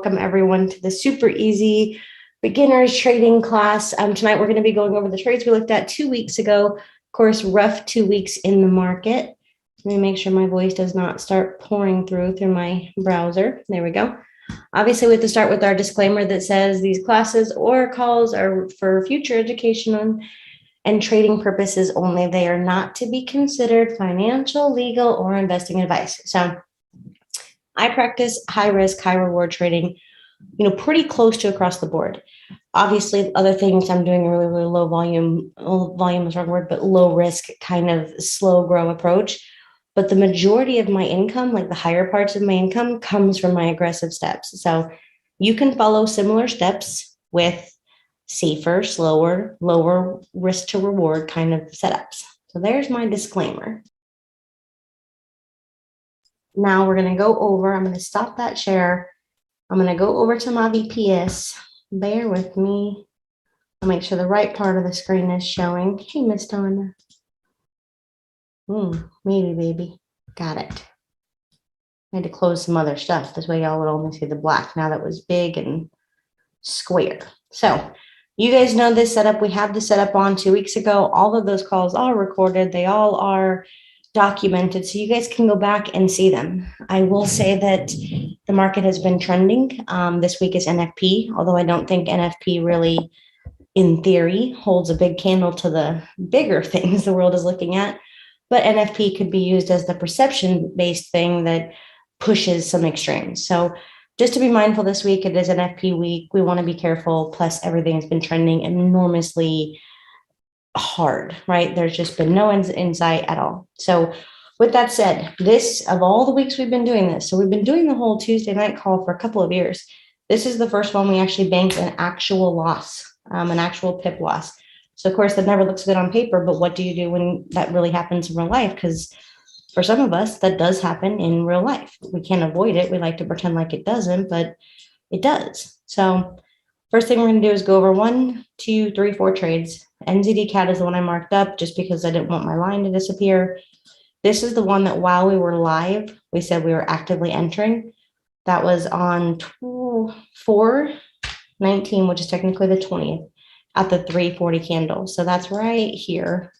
welcome everyone to the super easy beginners trading class. Tonight we're going to be going over the trades we looked at 2 weeks ago. Of course, rough 2 weeks in the market. Let me make sure my voice does not start pouring through my browser. There we go. Obviously, we have to start with our disclaimer that says these classes or calls are for future education and trading purposes only. They are not to be considered financial, legal, or investing advice. So I practice high risk, high reward trading, pretty close to across the board. Obviously, other things I'm doing a really, really low volume is the wrong word, but low risk kind of slow grow approach. But the majority of my income, like the higher parts of my income, comes from my aggressive steps. So you can follow similar steps with safer, slower, lower risk to reward kind of setups. So there's my disclaimer. Now we're going to go over, I'm going to stop that share. I'm going to go over to my VPS. Bear with me. I'll make sure the right part of the screen is showing. Hey, Miss Donna. Maybe, baby. Got it. I had to close some other stuff. This way y'all would only see the black. Now that was big and square. So you guys know this setup. We had the setup on 2 weeks ago. All of those calls are recorded. They all are documented, so you guys can go back and see them. I will say that the market has been trending. This week is NFP, although I don't think NFP really, in theory, holds a big candle to the bigger things the world is looking at. But NFP could be used as the perception-based thing that pushes some extremes. So just to be mindful this week, it is NFP week. We want to be careful. Plus, everything has been trending enormously hard, right? There's just been no insight at all. So with that said, this, of all the weeks we've been doing this, so we've been doing the whole Tuesday night call for a couple of years. This is the first one we actually banked an actual loss, an actual pip loss. So of course that never looks good on paper, but what do you do when that really happens in real life? Because for some of us, that does happen in real life. We can't avoid it. We like to pretend like it doesn't, but it does. So first thing we're going to do is go over 1, 2, 3, 4 trades. NZD CAD is the one I marked up just because I didn't want my line to disappear. This is the one that while we were live, we said we were actively entering. That was on 4/19, which is technically the 20th, at the 340 candle. So that's right here.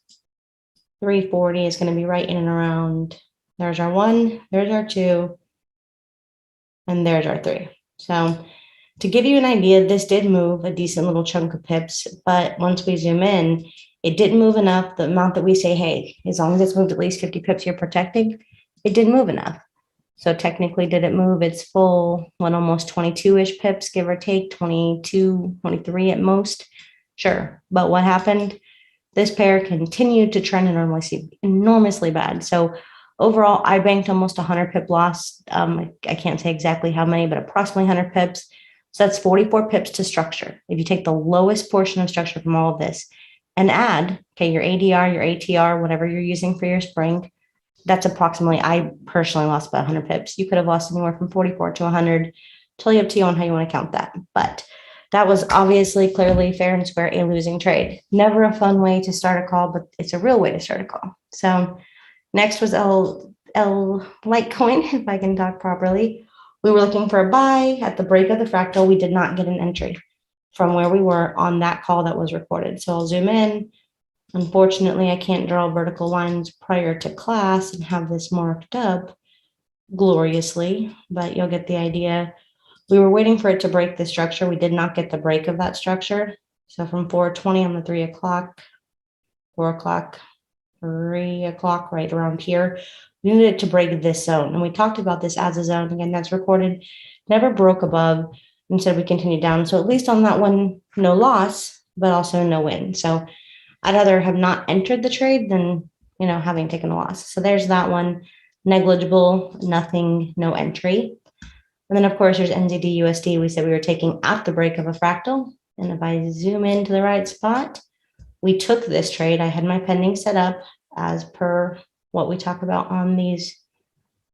340 is going to be right in and around. There's our 1, there's our 2, and there's our 3. So to give you an idea, this did move a decent little chunk of pips, but once we zoom in, it didn't move enough. The amount that we say, hey, as long as it's moved at least 50 pips you're protecting, it didn't move enough. So technically, did it move its full, almost 22-ish pips, give or take, 22, 23 at most? Sure. But what happened? This pair continued to trend enormously bad. So overall, I banked almost 100 pip loss. I can't say exactly how many, but approximately 100 pips. So that's 44 pips to structure. If you take the lowest portion of structure from all of this and add, your ADR, your ATR, whatever you're using for your spring, that's approximately, I personally lost about 100 pips. You could have lost anywhere from 44 to 100. Totally up to you on how you want to count that. But that was obviously, clearly, fair and square, a losing trade. Never a fun way to start a call, but it's a real way to start a call. So next was L Litecoin, if I can talk properly. We were looking for a buy at the break of the fractal. We did not get an entry from where we were on that call that was recorded. So I'll zoom in. Unfortunately, I can't draw vertical lines prior to class and have this marked up gloriously, but you'll get the idea. We were waiting for it to break the structure. We did not get the break of that structure. So from 4:20 on the 3 o'clock, 4 o'clock, 3 o'clock, right around here, we needed to break this zone. And we talked about this as a zone. Again, that's recorded, never broke above. Instead, we continued down. So at least on that one, no loss, but also no win. So I'd rather have not entered the trade than, having taken a loss. So there's that one. Negligible, nothing, no entry. And then, of course, there's NZD USD. We said we were taking at the break of a fractal. And if I zoom into the right spot, we took this trade. I had my pending set up as per what we talk about on these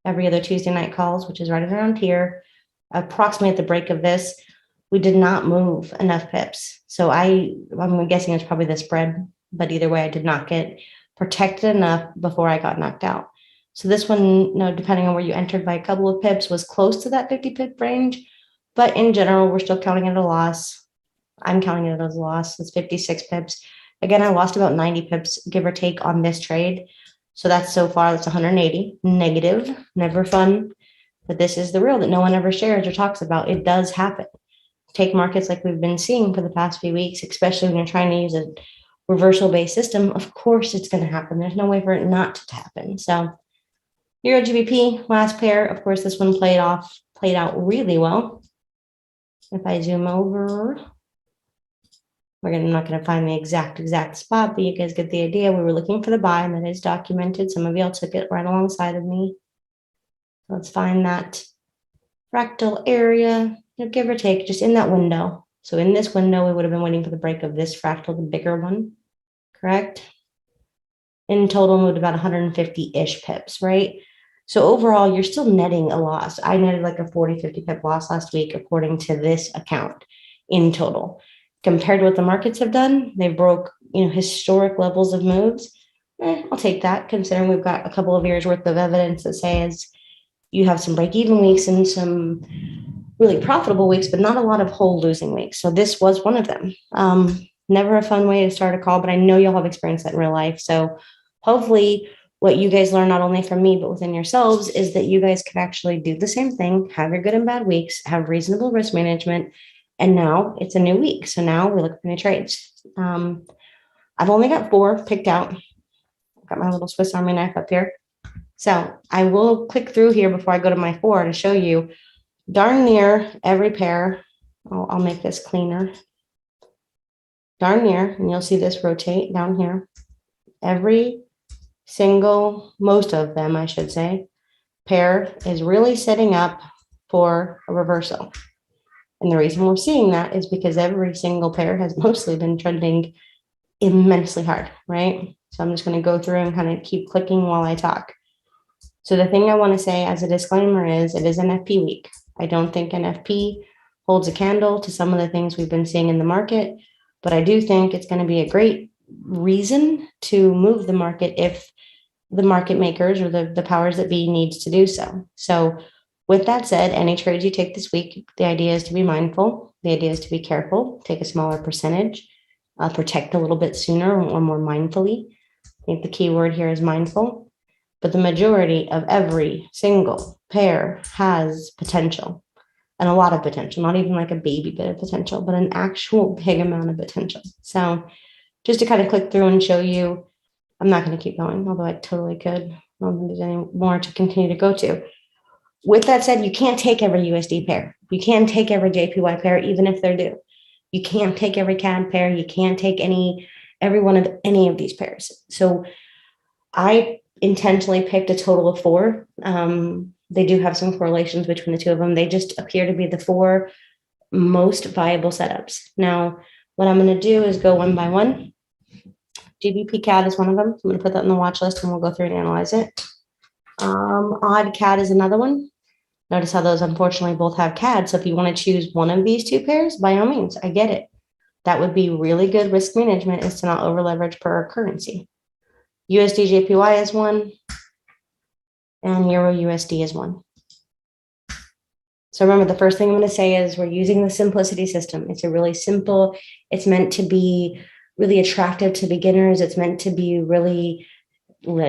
every other Tuesday night calls, which is right around here. Approximately at the break of this, we did not move enough pips. So I'm guessing it's probably the spread, but either way, I did not get protected enough before I got knocked out. So this one, depending on where you entered by a couple of pips, was close to that 50 pip range, But in general, we're still counting it a loss. I'm counting it as a loss. It's 56 pips. Again, I lost about 90 pips, give or take, on this trade. So that's so far, that's 180 negative, never fun. But this is the real that no one ever shares or talks about. It does happen. Take markets like we've been seeing for the past few weeks, especially when you're trying to use a reversal-based system. Of course, it's going to happen. There's no way for it not to happen. So Euro GBP, last pair. Of course, this one played out really well. If I zoom over, I'm not going to find the exact spot, but you guys get the idea. We were looking for the buy, and that is documented. Some of y'all took it right alongside of me. Let's find that fractal area, give or take, just in that window. So in this window, we would have been waiting for the break of this fractal, the bigger one, correct? In total, moved about 150-ish pips, right? So overall, you're still netting a loss. I netted like a 40, 50 pip loss last week, according to this account in total. Compared to what the markets have done, they broke, historic levels of moves. I'll take that, considering we've got a couple of years worth of evidence that says you have some break-even weeks and some really profitable weeks, but not a lot of whole losing weeks. So this was one of them. Never a fun way to start a call, but I know you'll have experienced that in real life. So hopefully what you guys learn, not only from me, but within yourselves, is that you guys can actually do the same thing, have your good and bad weeks, have reasonable risk management. And now it's a new week. So now we look for new trades. I've only got 4 picked out. I've got my little Swiss Army knife up here. So I will click through here before I go to my 4 to show you darn near every pair. I'll make this cleaner. Darn near, and you'll see this rotate down here. Every single, most of them, I should say, pair is really setting up for a reversal. And the reason we're seeing that is because every single pair has mostly been trending immensely hard, right? So I'm just going to go through and kind of keep clicking while I talk. So the thing I want to say as a disclaimer is it is an FP week. I don't think an FP holds a candle to some of the things we've been seeing in the market, but I do think it's going to be a great reason to move the market if the market makers or the powers that be needs to do so. So with that said, any trades you take this week, the idea is to be mindful. The idea is to be careful, take a smaller percentage, protect a little bit sooner or more mindfully. I think the key word here is mindful, but the majority of every single pair has potential, and a lot of potential, not even like a baby bit of potential, but an actual big amount of potential. So just to kind of click through and show you, I'm not going to keep going, although I totally could. I don't think there's any more to continue to go to. With that said, you can't take every USD pair. You can't take every JPY pair, even if they're due. You can't take every CAD pair. You can't take every one of any of these pairs. So I intentionally picked a total of 4. They do have some correlations between the two of them. They just appear to be the 4 most viable setups. Now, what I'm going to do is go one by one. GBP CAD is one of them. I'm going to put that in the watch list and we'll go through and analyze it. AUD CAD is another one. Notice how those unfortunately both have CAD. So if you want to choose one of these 2 pairs, by all means, I get it. That would be really good risk management, is to not over leverage per currency. USD JPY is one, and Euro USD is one. So remember, the first thing I'm going to say is we're using the simplicity system. It's a really simple, it's meant to be really attractive to beginners. It's meant to be really,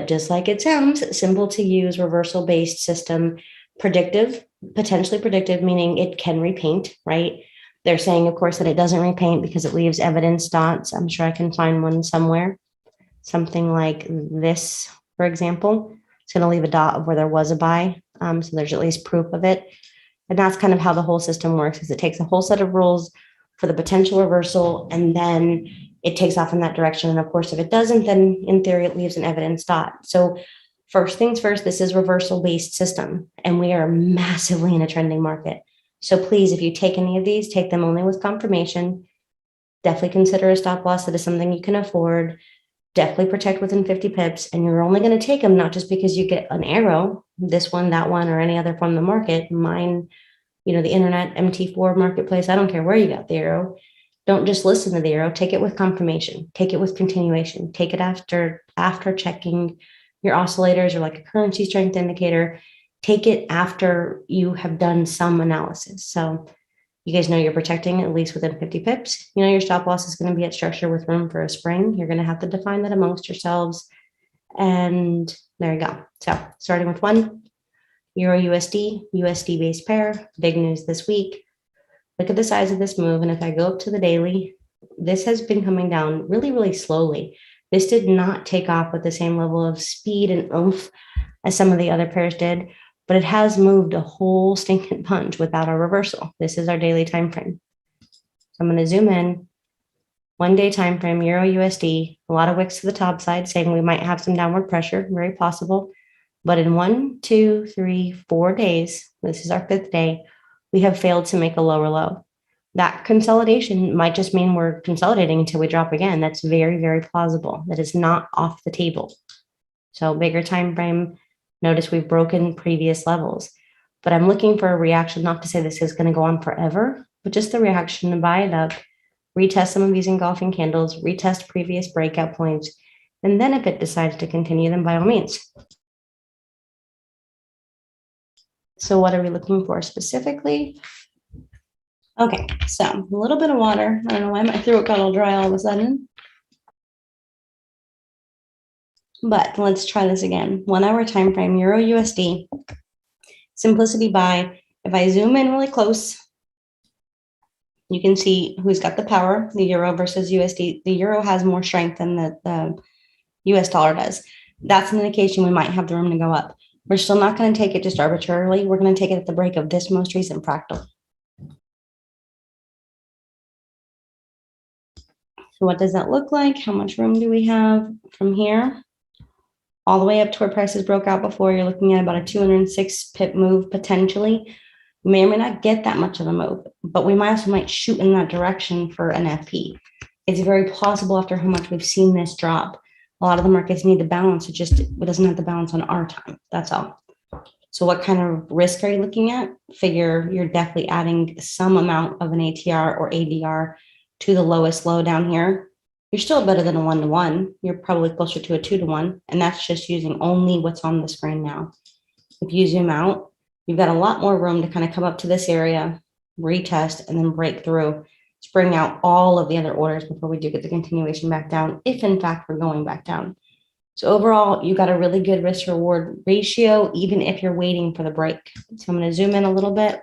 just like it sounds, simple to use, reversal-based system, predictive, potentially predictive, meaning it can repaint, right? They're saying, of course, that it doesn't repaint because it leaves evidence dots. I'm sure I can find one somewhere. Something like this, for example. It's going to leave a dot of where there was a buy. So there's at least proof of it. And that's kind of how the whole system works, is it takes a whole set of rules for the potential reversal, and then it takes off in that direction. And of course, if it doesn't, then in theory, it leaves an evidence dot. So first things first, this is reversal-based system, and we are massively in a trending market. So please, if you take any of these, take them only with confirmation. Definitely consider a stop loss that is something you can afford. Definitely protect within 50 pips, and you're only going to take them not just because you get an arrow, this one, that one, or any other from the market. Mine, the internet, MT4 marketplace, I don't care where you got the arrow. Don't just listen to the arrow. Take it with confirmation. Take it with continuation. Take it after checking your oscillators or like a currency strength indicator. Take it after you have done some analysis. So You guys know you're protecting at least within 50 pips. You know your stop loss is going to be at structure with room for a spring. You're going to have to define that amongst yourselves. And there you go. So starting with one, Euro USD, USD based pair, big news this week. Look at the size of this move. And if I go up to the daily, this has been coming down really, really slowly. This did not take off with the same level of speed and oomph as some of the other pairs did, but it has moved a whole stinking bunch without a reversal. This is our daily time frame. So I'm going to zoom in. 1 day time frame, Euro USD, a lot of wicks to the top side, saying we might have some downward pressure, very possible. But in 1, 2, 3, 4 days, this is our 5th day, we have failed to make a lower low. That consolidation might just mean we're consolidating until we drop again. That's very, very plausible. That is not off the table. So bigger time frame, notice we've broken previous levels. But I'm looking for a reaction, not to say this is going to go on forever, but just the reaction to buy it up, retest some of these engulfing candles, retest previous breakout points, and then if it decides to continue, then by all means. So what are we looking for specifically? Okay, so a little bit of water. I don't know why my throat got all dry all of a sudden. But let's try this again. 1 hour time frame, Euro USD, simplicity buy. If I zoom in really close, you can see who's got the power, the Euro versus USD. The Euro has more strength than the US dollar does. That's an indication we might have the room to go up. We're still not going to take it just arbitrarily. We're going to take it at the break of this most recent fractal. So what does that look like? How much room do we have from here all the way up to where prices broke out before? You're looking at about a 206 pip move potentially. We may or may not get that much of a move, but we might shoot in that direction for an FP. It's very plausible after how much we've seen this drop. A lot of the markets need to balance. It doesn't have to balance on our time. That's all. So what kind of risk are you looking at? Figure you're definitely adding some amount of an ATR or ADR to the lowest low down here. You're still better than a 1-to-1. You're probably closer to a 2-to-1. And that's just using only what's on the screen now. If you zoom out, you've got a lot more room to kind of come up to this area, retest, and then break through, bring out all of the other orders before we do get the continuation back down, if in fact we're going back down. So overall, you got a really good risk reward ratio, even if you're waiting for the break. So I'm going to zoom in a little bit,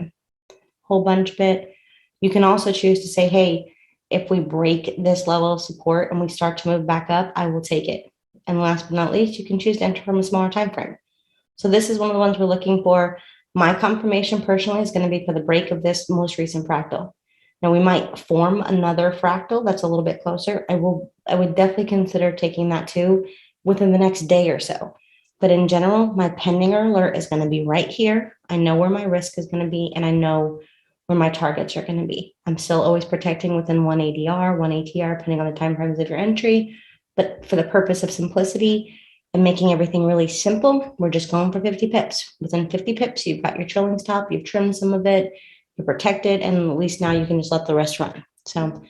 whole bunch bit. You can also choose to say, hey, if we break this level of support and we start to move back up, I will take it. And last but not least, you can choose to enter from a smaller time frame. So this is one of the ones we're looking for. My confirmation personally is going to be for the break of this most recent fractal. Now we might form another fractal that's a little bit closer. I would definitely consider taking that too within the next day or so. But in general, my pending alert is going to be right here. I know where my risk is going to be, and I know where my targets are going to be. I'm still always protecting within 1 ADR, 1 ATR, depending on the time frames of your entry. But for the purpose of simplicity and making everything really simple, we're just going for 50 pips. Within 50 pips, you've got your trailing stop, you've trimmed some of it, you're protected, and at least now you can just let the rest run. So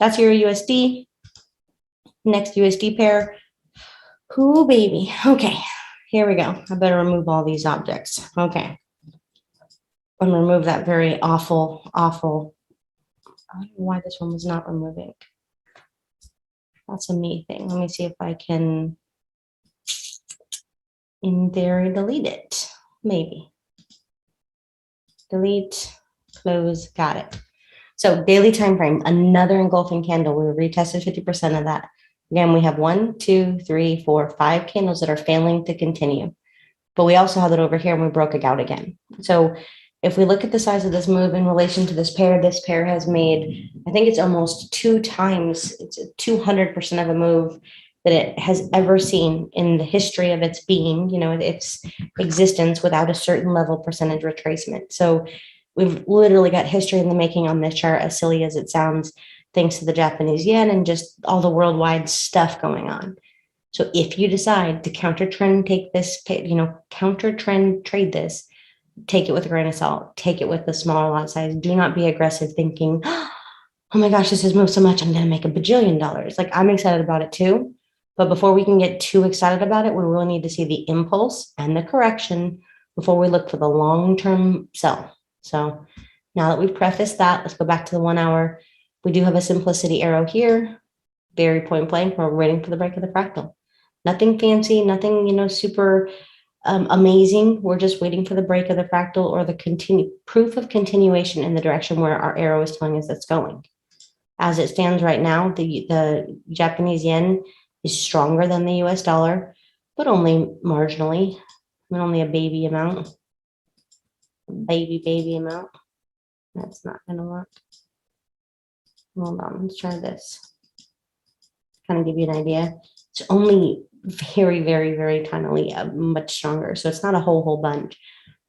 that's your USD. Next USD pair. Ooh, baby. Okay, here we go. I better remove all these objects. Okay. I'm going to remove that very awful. I don't know why this one was not removing. That's a me thing. Let me see if I can, in theory, delete it. Maybe. Delete, close, got it. So daily time frame, another engulfing candle. We retested 50% of that. Again, we have 1, 2, 3, 4, 5 candles that are failing to continue. But we also have it over here and we broke it out again. So if we look at the size of this move in relation to this pair has made, I think it's almost 2 times, it's 200% of a move that it has ever seen in the history of its being, its existence without a certain level percentage retracement. So we've literally got history in the making on this chart, as silly as it sounds, thanks to the Japanese yen and just all the worldwide stuff going on. So if you decide to counter trend, counter trend trade this, take it with a grain of salt, take it with a smaller lot size. Do not be aggressive thinking, oh my gosh, this has moved so much, I'm going to make $1 billion. Like, I'm excited about it too. But before we can get too excited about it, we really need to see the impulse and the correction before we look for the long-term sell. So Now that we've prefaced that, let's go back to the 1 hour. We do have a simplicity arrow here, very point blank. We're waiting for the break of the fractal. Nothing fancy, nothing, super amazing. We're just waiting for the break of the fractal or the proof of continuation in the direction where our arrow is telling us it's going. As it stands right now, the Japanese yen is stronger than the US dollar, but only marginally, only a baby amount. Baby amount. That's not going to work. Hold on, let's try this. Kind of give you an idea. It's only very, very, very tiny, much stronger. So it's not a whole bunch.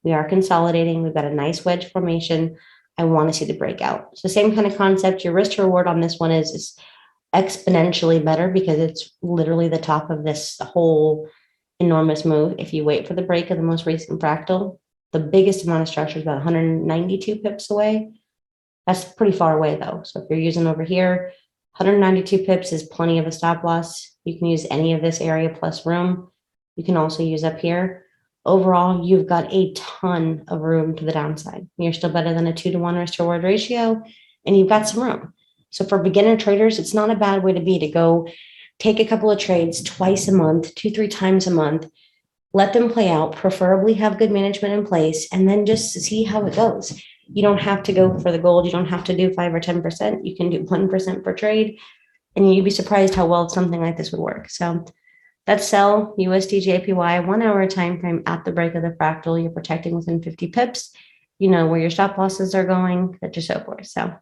We are consolidating. We've got a nice wedge formation. I want to see the breakout. So same kind of concept. Your risk to reward on this one is exponentially better because it's literally the top of this whole enormous move. If you wait for the break of the most recent fractal, the biggest amount of structure is about 192 pips away. That's pretty far away though. So if you're using over here, 192 pips is plenty of a stop loss. You can use any of this area plus room. You can also use up here. Overall, you've got a ton of room to the downside. You're still better than a 2-to-1 risk to reward ratio, and you've got some room. So for beginner traders, it's not a bad way to be, to go take a couple of trades twice a month, 2-3 times a month, let them play out, preferably have good management in place, and then just see how it goes. You don't have to go for the gold. You don't have to do 5 or 10%. You can do 1% per trade, and you'd be surprised how well something like this would work. So that's sell USD JPY 1 hour time frame at the break of the fractal. You're protecting within 50 pips. You know where your stop losses are going, such and so forth. So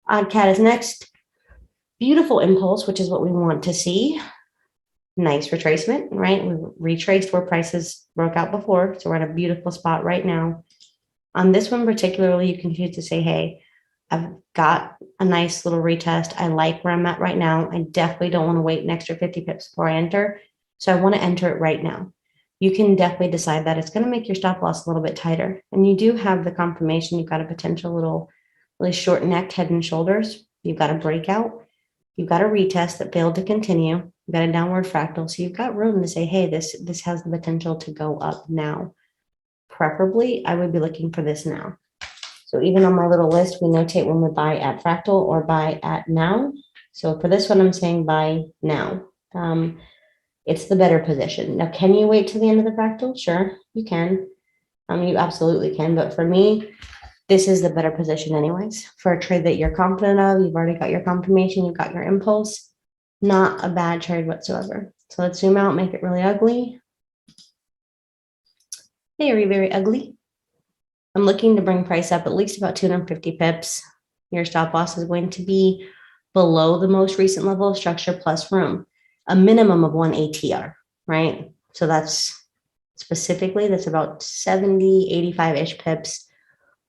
odd CAD is next. Beautiful impulse, which is what we want to see. Nice retracement, right? We retraced where prices broke out before. So we're at a beautiful spot right now. On this one particularly, you can choose to say, hey, I've got a nice little retest. I like where I'm at right now. I definitely don't want to wait an extra 50 pips before I enter. So I want to enter it right now. You can definitely decide that it's going to make your stop loss a little bit tighter. And you do have the confirmation. You've got a potential little really short necked head and shoulders. You've got a breakout. You've got a retest that failed to continue. You've got a downward fractal. So you've got room to say, hey, this has the potential to go up now. Preferably, I would be looking for this now. So even on my little list, we notate when we buy at fractal or buy at now. So for this one, I'm saying buy now. It's the better position. Now, can you wait till the end of the fractal? Sure, you can. You absolutely can. But for me, this is the better position anyways. For a trade that you're confident of, you've already got your confirmation, you've got your impulse. Not a bad trade whatsoever. So let's zoom out, make it really ugly. Very, very ugly. I'm looking to bring price up at least about 250 pips. Your stop loss is going to be below the most recent level of structure plus room, a minimum of 1 ATR, right? So that's specifically, that's about 70, 85-ish pips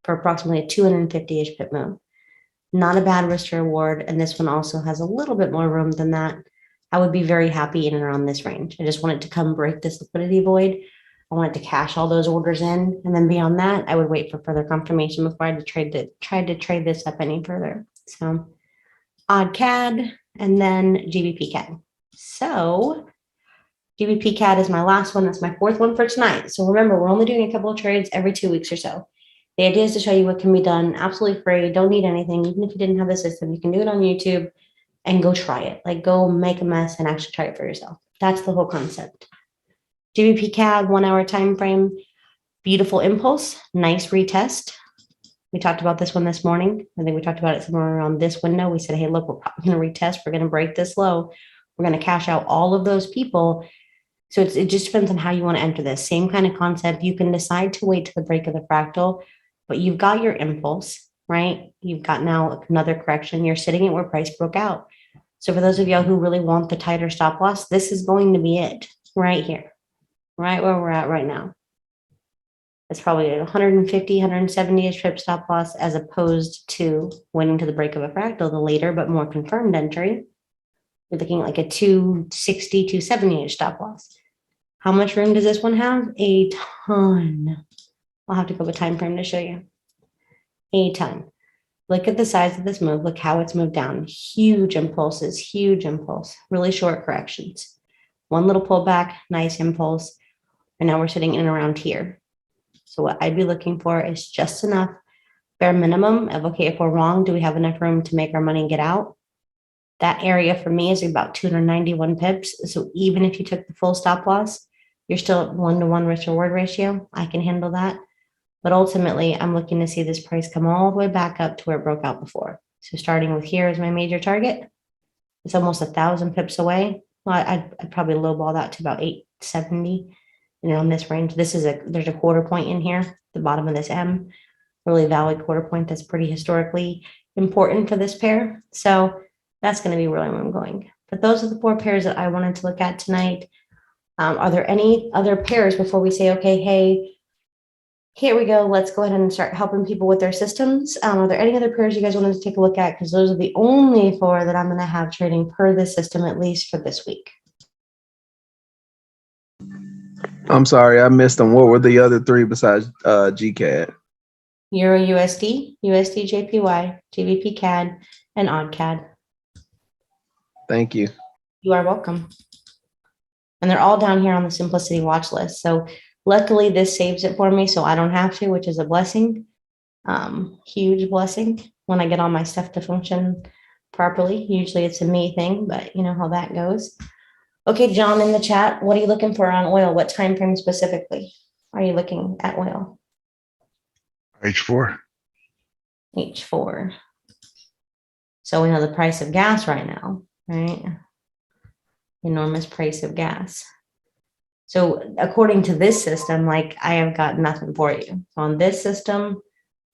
for approximately a 250-ish pip move. Not a bad risk to reward. And this one also has a little bit more room than that. I would be very happy in and around this range. I just want it to come break this liquidity void. I wanted to cash all those orders in. And then beyond that, I would wait for further confirmation before I tried to trade this up any further. So odd CAD and then GBP CAD. So GBP CAD is my last one. That's my fourth one for tonight. So remember, we're only doing a couple of trades every 2 weeks or so. The idea is to show you what can be done absolutely free. Don't need anything. Even if you didn't have the system, you can do it on YouTube and go try it. Like go make a mess and actually try it for yourself. That's the whole concept. GBP CAD 1 hour time frame, beautiful impulse, nice retest. We talked about this one this morning. I think we talked about it somewhere around this window. We said, hey, look, we're probably going to retest. We're going to break this low. We're going to cash out all of those people. So it just depends on how you want to enter this. Same kind of concept. You can decide to wait to the break of the fractal, but you've got your impulse, right? You've got now another correction. You're sitting at where price broke out. So for those of y'all who really want the tighter stop loss, this is going to be it right here, right where we're at right now. It's probably a 150, 170-ish trip stop loss as opposed to waiting to the break of a fractal, the later but more confirmed entry. You're looking at like a 260, 270-ish stop loss. How much room does this one have? A ton. I'll have to go with time frame to show you. A ton. Look at the size of this move. Look how it's moved down. Huge impulses, huge impulse, really short corrections. One little pullback, nice impulse. And now we're sitting in and around here. So what I'd be looking for is just enough bare minimum of, okay, if we're wrong, do we have enough room to make our money and get out? That area for me is about 291 pips. So even if you took the full stop loss, you're still at 1-to-1 risk reward ratio. I can handle that. But ultimately, I'm looking to see this price come all the way back up to where it broke out before. So starting with here is my major target. It's almost 1,000 pips away. Well, I'd probably lowball that to about 870. In this range, there's a quarter point in here, the bottom of this M, really valid quarter point that's pretty historically important for this pair. So that's going to be really where I'm going. But those are the 4 pairs that I wanted to look at tonight. Are there any other pairs before we say, okay, hey, here we go, let's go ahead and start helping people with their systems? Are there any other pairs you guys wanted to take a look at? Because those are the only 4 that I'm going to have trading per the system, at least for this week. I'm sorry, I missed them. What were the other 3 besides GCAD? Euro USD, USD JPY, GBP CAD, and AUD CAD. Thank you. You are welcome. And they're all down here on the Simplicity watch list. So luckily this saves it for me so I don't have to, which is a blessing. Huge blessing when I get all my stuff to function properly. Usually it's a me thing, but you know how that goes. Okay, John in the chat, what are you looking for on oil? What time frame specifically are you looking at oil? H4. H4. So we know the price of gas right now, right? Enormous price of gas. So according to this system, like I have got nothing for you. On this system,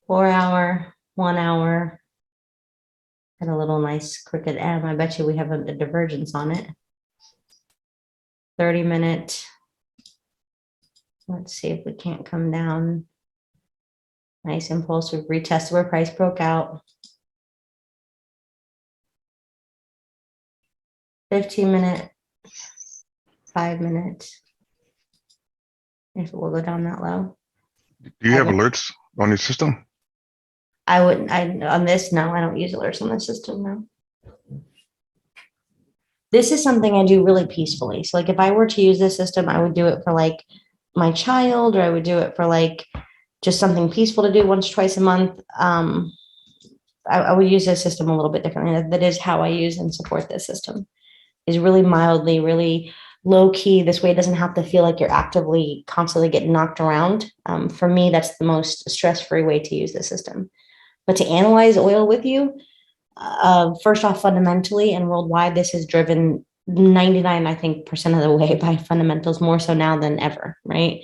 4 hour, 1 hour, and a little nice crooked M. I bet you we have a divergence on it. 30-minute. Let's see if we can't come down. Nice impulse. We've retested where price broke out. 15-minute, 5 minutes. If it will go down that low. Do you have alerts on your system? I wouldn't, on this, no, I don't use alerts on the system, no. This is something I do really peacefully. So like if I were to use this system, I would do it for like my child, or I would do it for like just something peaceful to do once, twice a month. I would use this system a little bit differently. That is how I use and support this system, is really mildly, really low key. This way it doesn't have to feel like you're actively constantly getting knocked around. For me, that's the most stress-free way to use the system. But to analyze oil with you, first off, fundamentally and worldwide, this is driven 99, I think, % of the way by fundamentals, more so now than ever, right?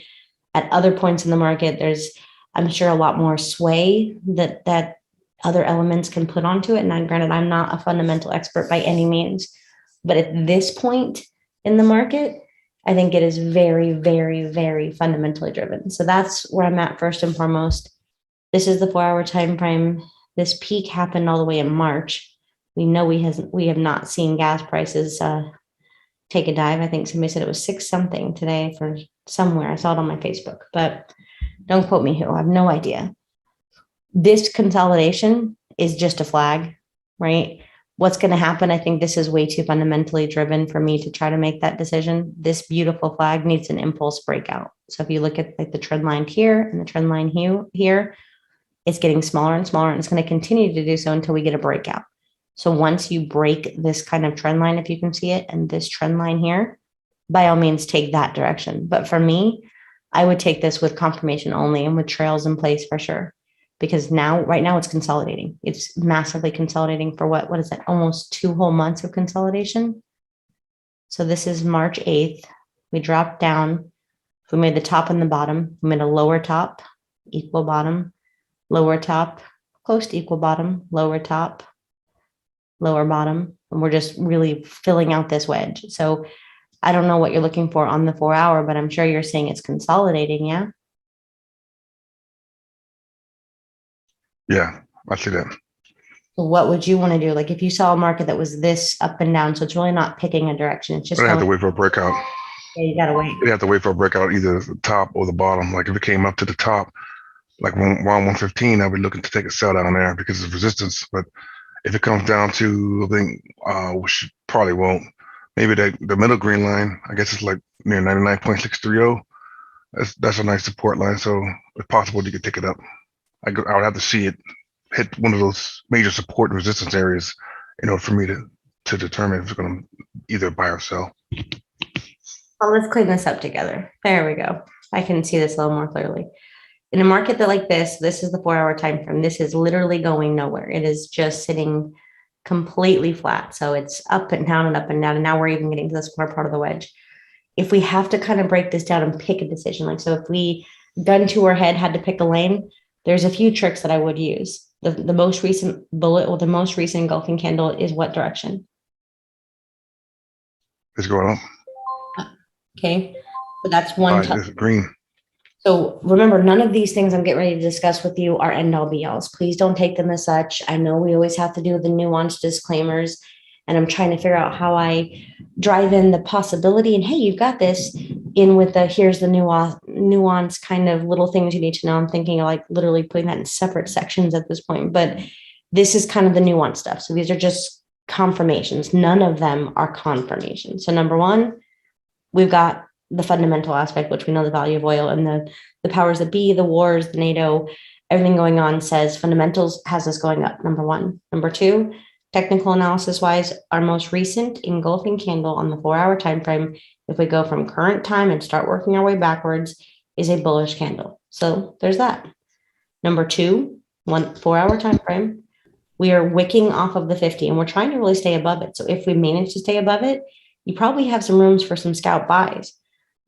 At other points in the market, there's, I'm sure, a lot more sway that other elements can put onto it. And granted, I'm not a fundamental expert by any means, but at this point in the market, I think it is very, very, very fundamentally driven. So that's where I'm at first and foremost. This is the 4 hour time frame. This peak happened all the way in March. We know we have not seen gas prices take a dive. I think somebody said it was 6 something today for somewhere. I saw it on my Facebook, but don't quote me who. I have no idea. This consolidation is just a flag, right? What's going to happen? I think this is way too fundamentally driven for me to try to make that decision. This beautiful flag needs an impulse breakout. So if you look at like the trend line here and the trend line here, it's getting smaller and smaller, and it's going to continue to do so until we get a breakout. So once you break this kind of trend line, if you can see it, and this trend line here, by all means, take that direction. But for me, I would take this with confirmation only and with trails in place for sure. Because right now it's consolidating. It's massively consolidating for what is that? Almost 2 whole months of consolidation. So this is March 8th. We dropped down. We made the top and the bottom. We made a lower top, equal bottom, lower top, close to equal bottom, lower top, lower bottom. And we're just really filling out this wedge. So I don't know what you're looking for on the 4 hour, but I'm sure you're saying it's consolidating, yeah? Yeah, I see that. So what would you want to do? Like if you saw a market that was this up and down, so it's really not picking a direction. It's just I'd have to wait for a breakout. Yeah, you gotta wait. You'd have to wait for a breakout, either the top or the bottom. Like if it came up to the top, like around 115, I'd be looking to take a sell down there because of resistance. But if it comes down to, I think, which probably won't, maybe the middle green line, I guess it's like near 99.630. That's a nice support line. So if possible, you could take it up. I would have to see it hit one of those major support and resistance areas in order for me to determine if it's going to either buy or sell. Well, let's clean this up together. There we go. I can see this a little more clearly. In a market that like this is the 4 hour time frame. This is literally going nowhere. It is just sitting completely flat. So it's up and down and up and down. And now we're even getting to the smaller part of the wedge. If we have to kind of break this down and pick a decision, like, so if we gun to our head had to pick a lane, there's a few tricks that I would use. The most recent bullet or the most recent engulfing candle is what direction? It's going up. Okay. So that's one. It's green. So remember, none of these things I'm getting ready to discuss with you are end all be alls. Please don't take them as such. I know we always have to do the nuanced disclaimers, and I'm trying to figure out how I drive in the possibility and, hey, you've got this in with the, here's the nuance kind of little things you need to know. I'm thinking of like literally putting that in separate sections at this point, but this is kind of the nuance stuff. So these are just confirmations. None of them are confirmations. So number one, we've got the fundamental aspect, which we know the value of oil and the powers that be, the wars, the NATO, everything going on says fundamentals has us going up, number one. Number two, technical analysis wise, our most recent engulfing candle on the 4 hour time frame, if we go from current time and start working our way backwards, is a bullish candle. So there's that. Number two, 4 hour time frame, we are wicking off of the 50 and we're trying to really stay above it. So if we manage to stay above it, you probably have some rooms for some scalp buys.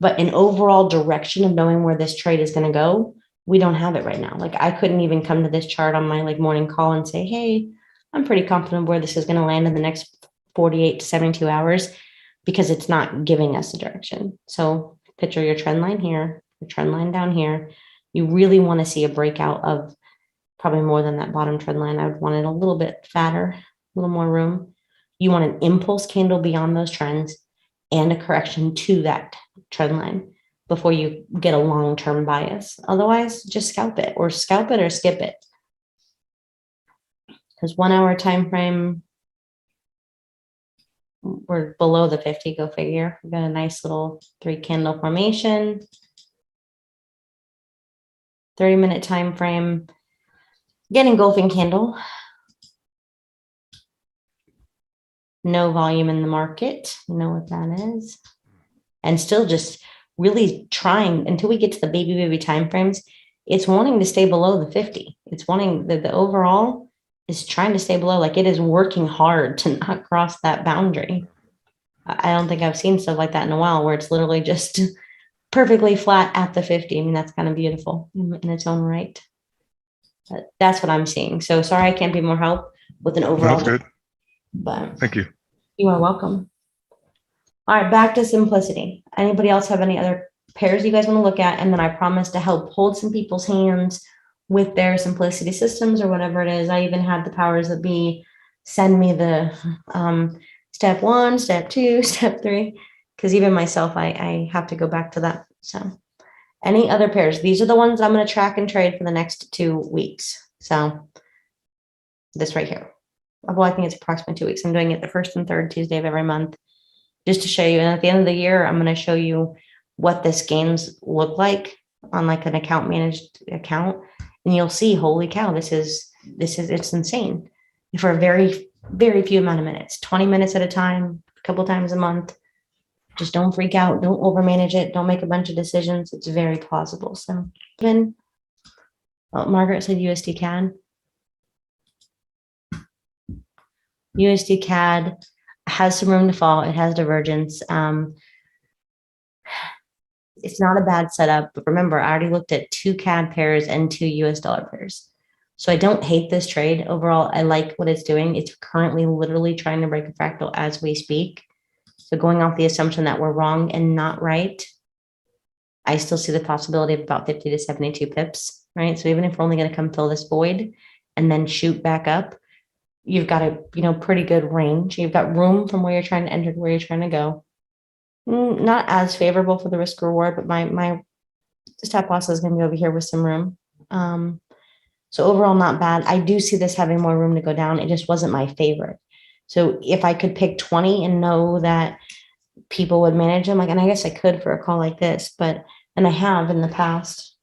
But an overall direction of knowing where this trade is going to go, we don't have it right now. Like, I couldn't even come to this chart on my like morning call and say, hey, I'm pretty confident where this is going to land in the next 48 to 72 hours, because it's not giving us a direction. So picture your trend line here, your trend line down here. You really want to see a breakout of probably more than that bottom trend line. I would want it a little bit fatter, a little more room. You want an impulse candle beyond those trends and a correction to that trend line before you get a long-term bias. Otherwise, just scalp it or skip it. Because 1 hour time frame, we're below the 50, go figure. We've got a nice little 3 candle formation. 30-minute time frame, again, engulfing candle. No volume in the market. You know what that is. And still just really trying until we get to the baby time frames. It's wanting to stay below the 50. It's wanting the overall is trying to stay below. Like, it is working hard to not cross that boundary. I don't think I've seen stuff like that in a while, where it's literally just perfectly flat at the 50. I mean, that's kind of beautiful in its own right. But that's what I'm seeing. So sorry I can't be more help with an overall. That's good. But thank you. You are welcome. All right, back to simplicity. Anybody else have any other pairs you guys want to look at? And then I promise to help hold some people's hands with their simplicity systems or whatever it is. I even had the powers that be send me the step 1, step 2, step 3, because even myself, I have to go back to that. So any other pairs? These are the ones I'm going to track and trade for the next 2 weeks. So this right here. Well, I think it's approximately 2 weeks. I'm doing it the first and third Tuesday of every month, just to show you. And at the end of the year, I'm going to show you what this gains look like on like an account managed account. And you'll see, holy cow, this is it's insane. For a very, very few amount of minutes, 20 minutes at a time, a couple times a month. Just don't freak out. Don't overmanage it. Don't make a bunch of decisions. It's very plausible. So even Margaret said USD CAD. USD CAD has some room to fall. It has divergence. It's not a bad setup, but remember, I already looked at 2 CAD pairs and 2 US dollar pairs. So I don't hate this trade. Overall, I like what it's doing. It's currently literally trying to break a fractal as we speak. So going off the assumption that we're wrong and not right, I still see the possibility of about 50 to 72 pips, right? So even if we're only going to come fill this void and then shoot back up, you've got a pretty good range. You've got room from where you're trying to enter to where you're trying to go. Not as favorable for the risk reward, but my stop loss is going to be over here with some room. So overall, not bad. I do see this having more room to go down. It just wasn't my favorite. So if I could pick 20 and know that people would manage them, and I guess I could for a call like this, and I have in the past.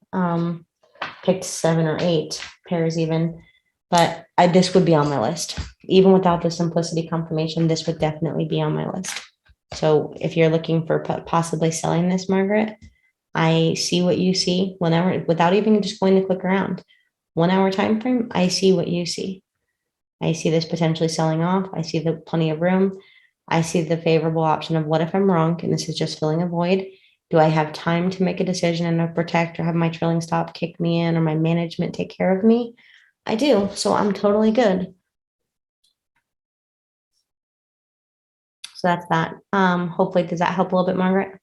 picked 7 or 8 pairs even, but this would be on my list. Even without the simplicity confirmation, this would definitely be on my list. So if you're looking for possibly selling this, Margaret, I see what you see whenever, without even just going to click around. 1 hour time frame, I see what you see. I see this potentially selling off. I see the plenty of room. I see the favorable option of what if I'm wrong and this is just filling a void. Do I have time to make a decision and to protect, or have my trailing stop kick me in, or my management take care of me? I do. So I'm totally good. So that's that. Hopefully, does that help a little bit, Margaret?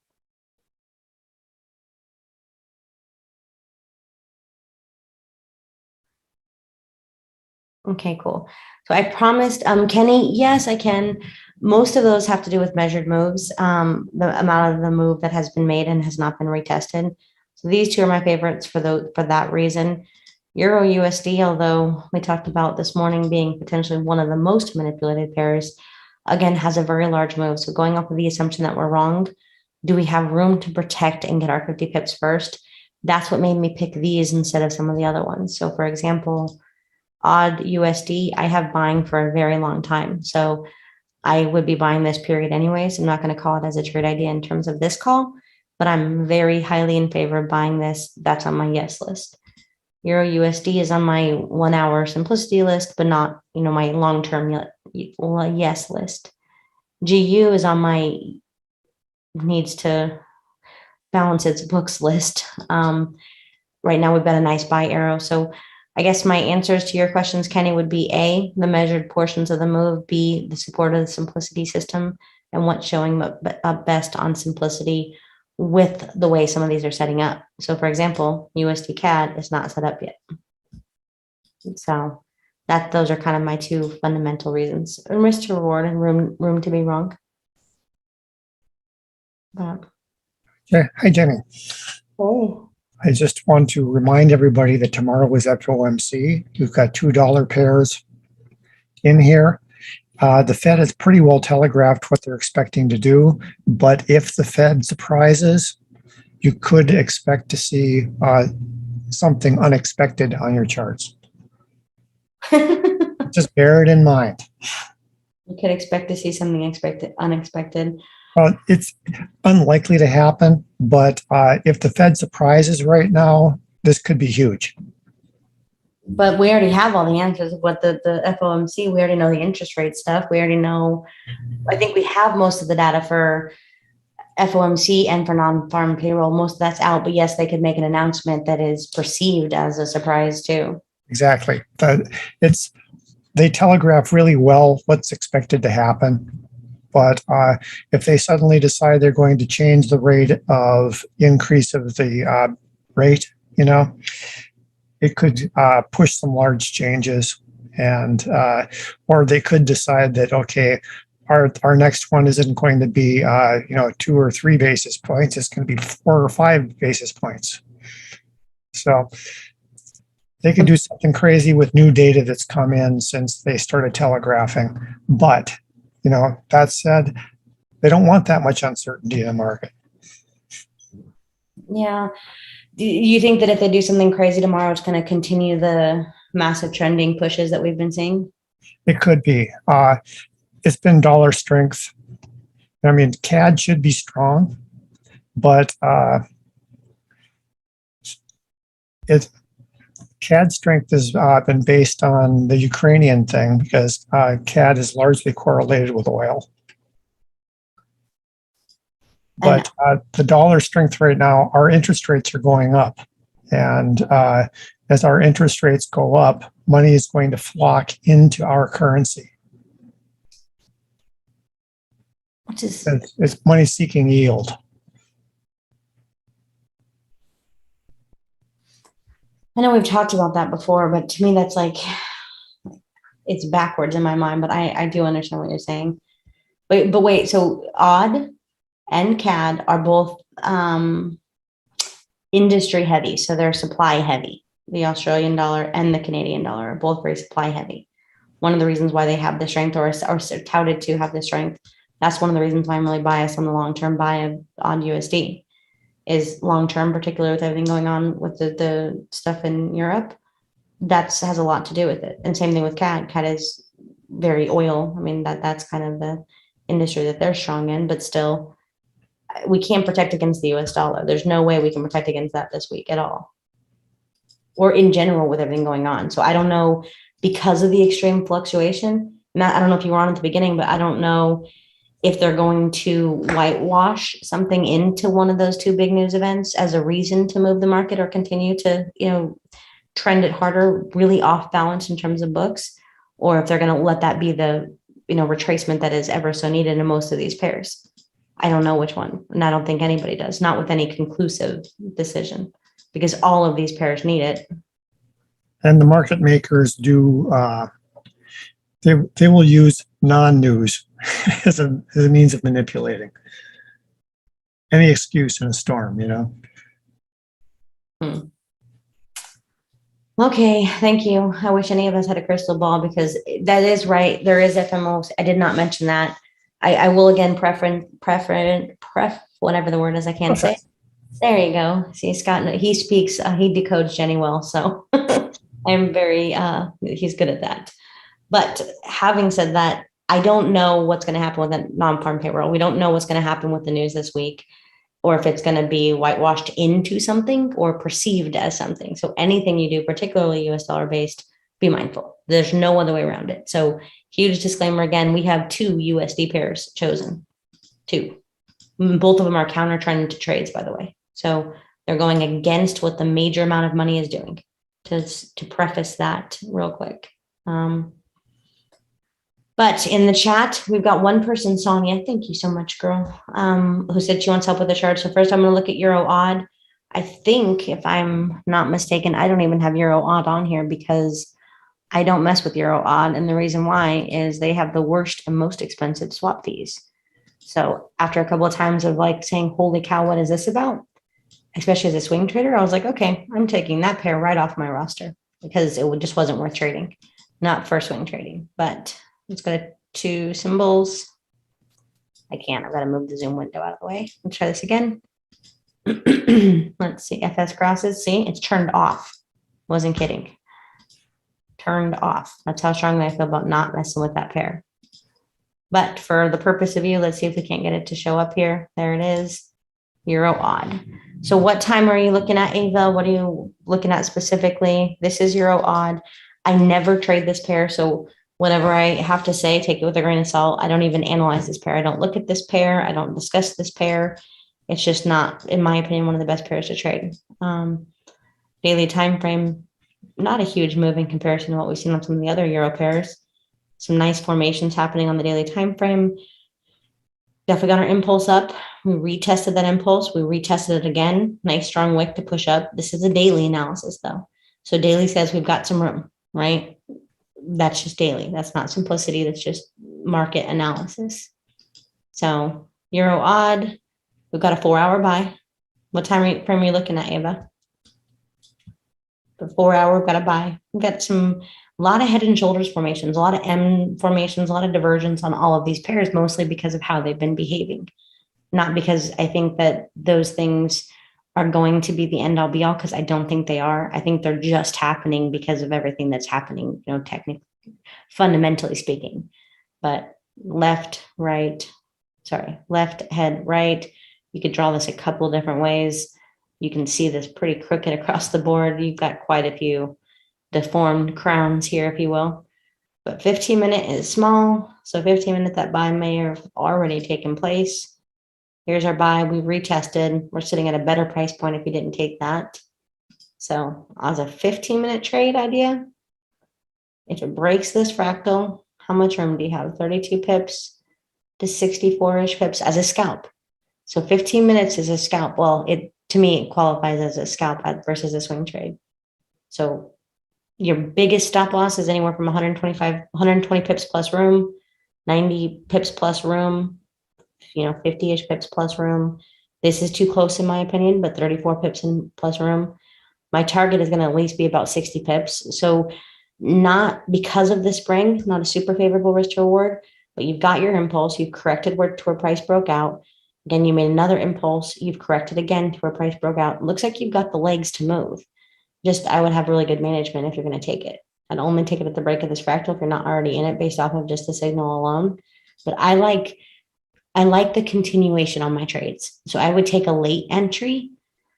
Okay, cool. So I promised, Kenny, yes, I can. Most of those have to do with measured moves, the amount of the move that has been made and has not been retested. So these two are my favorites for that reason. Euro USD, although we talked about this morning being potentially one of the most manipulated pairs, again, has a very large move. So going off of the assumption that we're wrong, do we have room to protect and get our 50 pips first? That's what made me pick these instead of some of the other ones. So for example, AUD USD, I have buying for a very long time. So I would be buying this period anyways. I'm not going to call it as a trade idea in terms of this call, but I'm very highly in favor of buying this. That's on my yes list. Euro USD is on my 1 hour simplicity list, but not, my long-term yes list. GU is on my needs to balance its books list. Right now we've got a nice buy arrow. So I guess my answers to your questions, Kenny, would be A, the measured portions of the move, B, the support of the simplicity system, and what's showing up best on simplicity with the way some of these are setting up. So for example, USD CAD is not set up yet. So those are kind of my two fundamental reasons. And risk to reward and room to be wrong. But, Yeah. Hi, Jenny. oh. I just want to remind everybody that tomorrow is FOMC. You've got $2 pairs in here. The Fed has pretty well telegraphed what they're expecting to do, but if the Fed surprises, you could expect to see something unexpected on your charts. Just bear it in mind. You could expect to see something unexpected. Well, it's unlikely to happen, but if the Fed surprises right now, this could be huge. But we already have all the answers of what the FOMC, we already know the interest rate stuff. We already know, I think we have most of the data for FOMC and for non-farm payroll. Most of that's out, but yes, they could make an announcement that is perceived as a surprise too. Exactly. They telegraph really well what's expected to happen. But if they suddenly decide they're going to change the rate of increase of the rate, it could push some large changes, and or they could decide that, okay, our next one isn't going to be 2 or 3 basis points. It's going to be 4 or 5 basis points. So they could do something crazy with new data that's come in since they started telegraphing. But that said, they don't want that much uncertainty in the market. Yeah. Do you think that if they do something crazy tomorrow, it's going to continue the massive trending pushes that we've been seeing? It could be. It's been dollar strength. I mean, CAD should be strong, but CAD strength has been based on the Ukrainian thing because CAD is largely correlated with oil. But the dollar strength right now, our interest rates are going up. And as our interest rates go up, money is going to flock into our currency. It's money seeking yield. I know we've talked about that before, but to me, that's like, it's backwards in my mind, but I do understand what you're saying. But wait, so AUD and CAD are both industry heavy. So they're supply heavy. The Australian dollar and the Canadian dollar are both very supply heavy. One of the reasons why they have the strength or touted to have the strength. That's one of the reasons why I'm really biased on the long-term buy of AUD USD. is long-term, particularly with everything going on with the stuff in Europe. That has a lot to do with it. And same thing with CAD. CAD is very oil. I mean, that's kind of the industry that they're strong in, but still, we can't protect against the US dollar. There's no way we can protect against that this week at all, or in general with everything going on. So I don't know, because of the extreme fluctuation, Matt, I don't know if you were on at the beginning, but I don't know if they're going to whitewash something into one of those two big news events as a reason to move the market or continue to, trend it harder, really off balance in terms of books, or if they're going to let that be the, retracement that is ever so needed in most of these pairs. I don't know which one, and I don't think anybody does, not with any conclusive decision, because all of these pairs need it. And the market makers do, they will use non-news as a means of manipulating any excuse in a storm, Okay, thank you. I wish any of us had a crystal ball, because that is right. There is FMOs. I did not mention that. I will again whatever the word is, I can't say. There you go. See, Scott, he speaks, he decodes Jenny well. So I'm very, he's good at that. But having said that, I don't know what's going to happen with the non-farm payroll. We don't know what's going to happen with the news this week, or if it's going to be whitewashed into something or perceived as something. So anything you do, particularly US dollar based, be mindful. There's no other way around it. So huge disclaimer again, we have 2 USD pairs chosen. 2. Both of them are counter trend to trades, by the way. So they're going against what the major amount of money is doing, to preface that real quick. But in the chat, we've got one person, Sonia, thank you so much, girl, who said she wants help with the chart. So first I'm going to look at Euro AUD. I think, if I'm not mistaken, I don't even have Euro AUD on here because I don't mess with Euro AUD. And the reason why is they have the worst and most expensive swap fees. So after a couple of times of saying, holy cow, what is this about? Especially as a swing trader, I was like, okay, I'm taking that pair right off my roster because it just wasn't worth trading, not for swing trading. But let's go to 2 symbols. I can't, I've got to move the zoom window out of the way. Let's try this again. Let's see, FS crosses, see, it's turned off. Wasn't kidding. Turned off. That's how strongly I feel about not messing with that pair. But for the purpose of you, let's see if we can't get it to show up here. There it is, Euro AUD. So what time are you looking at, Ava? What are you looking at specifically? This is Euro AUD. I never trade this pair, so whatever I have to say, take it with a grain of salt. I don't even analyze this pair. I don't look at this pair. I don't discuss this pair. It's just not, in my opinion, one of the best pairs to trade. Daily time frame, not a huge move in comparison to what we've seen on some of the other Euro pairs. Some nice formations happening on the daily time frame. Definitely got our impulse up. We retested that impulse. We retested it again. Nice strong wick to push up. This is a daily analysis though. So daily says we've got some room, right? That's just daily. That's not simplicity. That's just market analysis. So Euro AUD, we've got a 4-hour buy. What time frame are you looking at, Ava? The 4-hour, we've got a buy. We've got a lot of head and shoulders formations, a lot of M formations, a lot of divergence on all of these pairs, mostly because of how they've been behaving. Not because I think that those things are going to be the end all be all, because I don't think they are. I think they're just happening because of everything that's happening, technically, fundamentally speaking. But left, head, right. You could draw this a couple different ways. You can see this pretty crooked across the board. You've got quite a few deformed crowns here, if you will. But 15-minute is small. So 15-minute, that buy may have already taken place. Here's our buy. We retested. We're sitting at a better price point if you didn't take that. So as a 15-minute trade idea, if it breaks this fractal, how much room do you have? 32 pips to 64-ish pips as a scalp. So 15 minutes is a scalp. Well, to me, it qualifies as a scalp versus a swing trade. So your biggest stop loss is anywhere from 120 pips plus room, 90 pips plus room, 50-ish pips plus room. This is too close in my opinion, but 34 pips in plus room. My target is going to at least be about 60 pips. So not because of the spring, not a super favorable risk to reward, but you've got your impulse. You've corrected to where price broke out. Again, you made another impulse. You've corrected again to where price broke out. Looks like you've got the legs to move. Just, I would have really good management if you're going to take it. I'd only take it at the break of this fractal if you're not already in it based off of just the signal alone. But I like the continuation on my trades. So I would take a late entry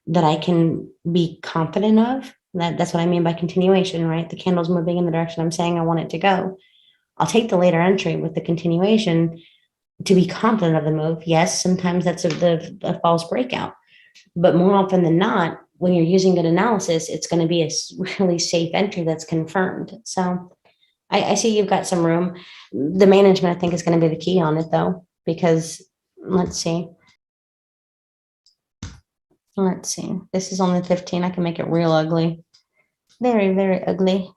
that I can be confident of. That's what I mean by continuation, right? The candle's moving in the direction I'm saying I want it to go. I'll take the later entry with the continuation to be confident of the move. Yes, sometimes that's a false breakout, but more often than not, when you're using good analysis, it's going to be a really safe entry that's confirmed. So I see you've got some room. The management, I think, is going to be the key on it, though, because let's see. This is only 15. I can make it real ugly. Very, very ugly.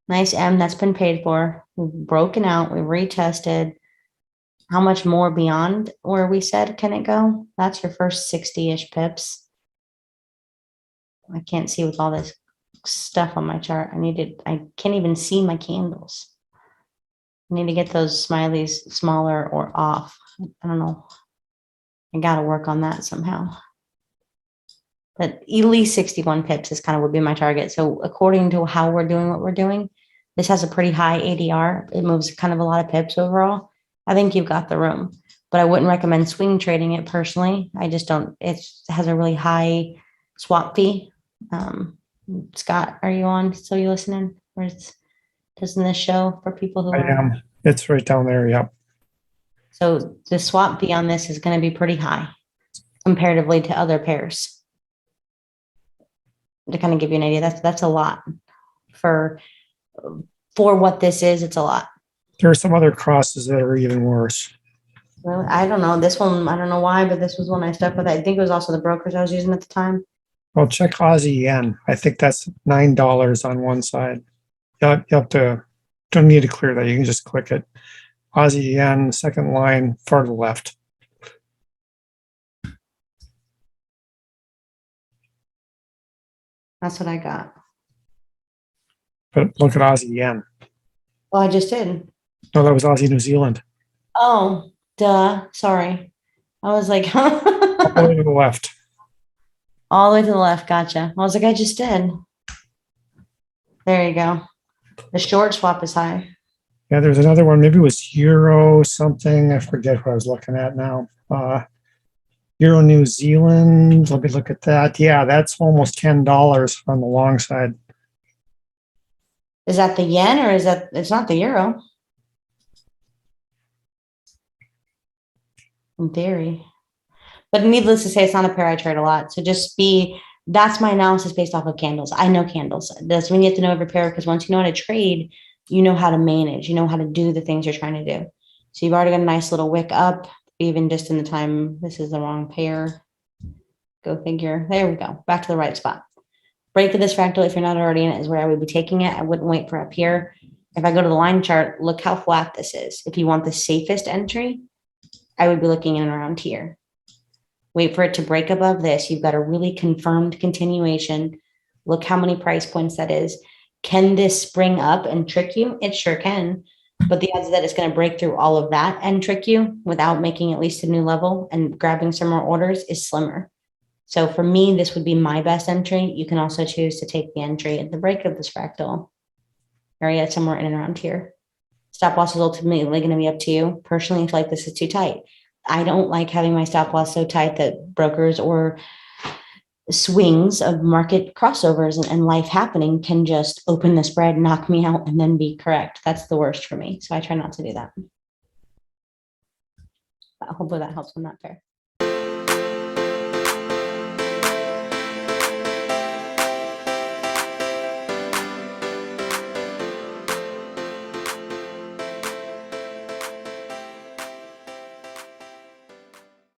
Nice M that's been paid for. We've broken out. We've retested. How much more beyond where we said can it go? That's your first 60-ish pips. I can't see with all this stuff on my chart. I can't even see my candles. I need to get those smileys smaller or off. I don't know. I got to work on that somehow. But at least 61 pips is kind of would be my target. So according to how we're doing what we're doing, this has a pretty high ADR. It moves kind of a lot of pips overall. I think you've got the room, but I wouldn't recommend swing trading it personally. I just don't, it has a really high swap fee. Scott, are you on? So you listening? Doesn't this show for people who I am. It's right down there. Yep. So the swap fee on this is going to be pretty high comparatively to other pairs. To kind of give you an idea, that's a lot for what this is. It's a lot. There are some other crosses that are even worse. Well, I don't know. This one, I don't know why, but this was one I stuck with. I think it was also the brokers I was using at the time. Well, check Aussie yen. I think that's $9 on one side. You have to, don't need to clear that. You can just click it. Aussie yen, second line, far to the left. That's what I got. But look at Aussie yen. Well, I just did. No, that was Aussie New Zealand. Oh, duh. Sorry. I was like, All the way to the left. all the way to the left. Gotcha. I was like, I just did. There you go. The short swap is high. Yeah, there's another one. Maybe it was Euro something. I forget what I was looking at now. Euro New Zealand. Let me look at that. Yeah, that's almost $10 on the long side. Is that the yen or is that, it's not the euro? In theory. But needless to say, it's not a pair I trade a lot. So just that's my analysis based off of candles. I know candles. Doesn't mean you have to know every pair, because once you know how to trade, you know how to manage, you know how to do the things you're trying to do. So you've already got a nice little wick up, even just in the time. This is the wrong pair. Go figure. There we go. Back to the right spot. Break of this fractal, if you're not already in it, is where I would be taking it. I wouldn't wait for up here. If I go to the line chart, look how flat this is. If you want the safest entry, I would be looking in and around here. Wait for it to break above this. You've got a really confirmed continuation. Look how many price points that is. Can this spring up and trick you? It sure can. But the odds that it's going to break through all of that and trick you without making at least a new level and grabbing some more orders is slimmer. So for me, this would be my best entry. You can also choose to take the entry at the break of this fractal area somewhere in and around here. Stop loss is ultimately going to be up to you. Personally, I feel like this is too tight. I don't like having my stop loss so tight that brokers or swings of market crossovers and life happening can just open the spread, knock me out, and then be correct. That's the worst for me. So I try not to do that. But hopefully that helps on that pair.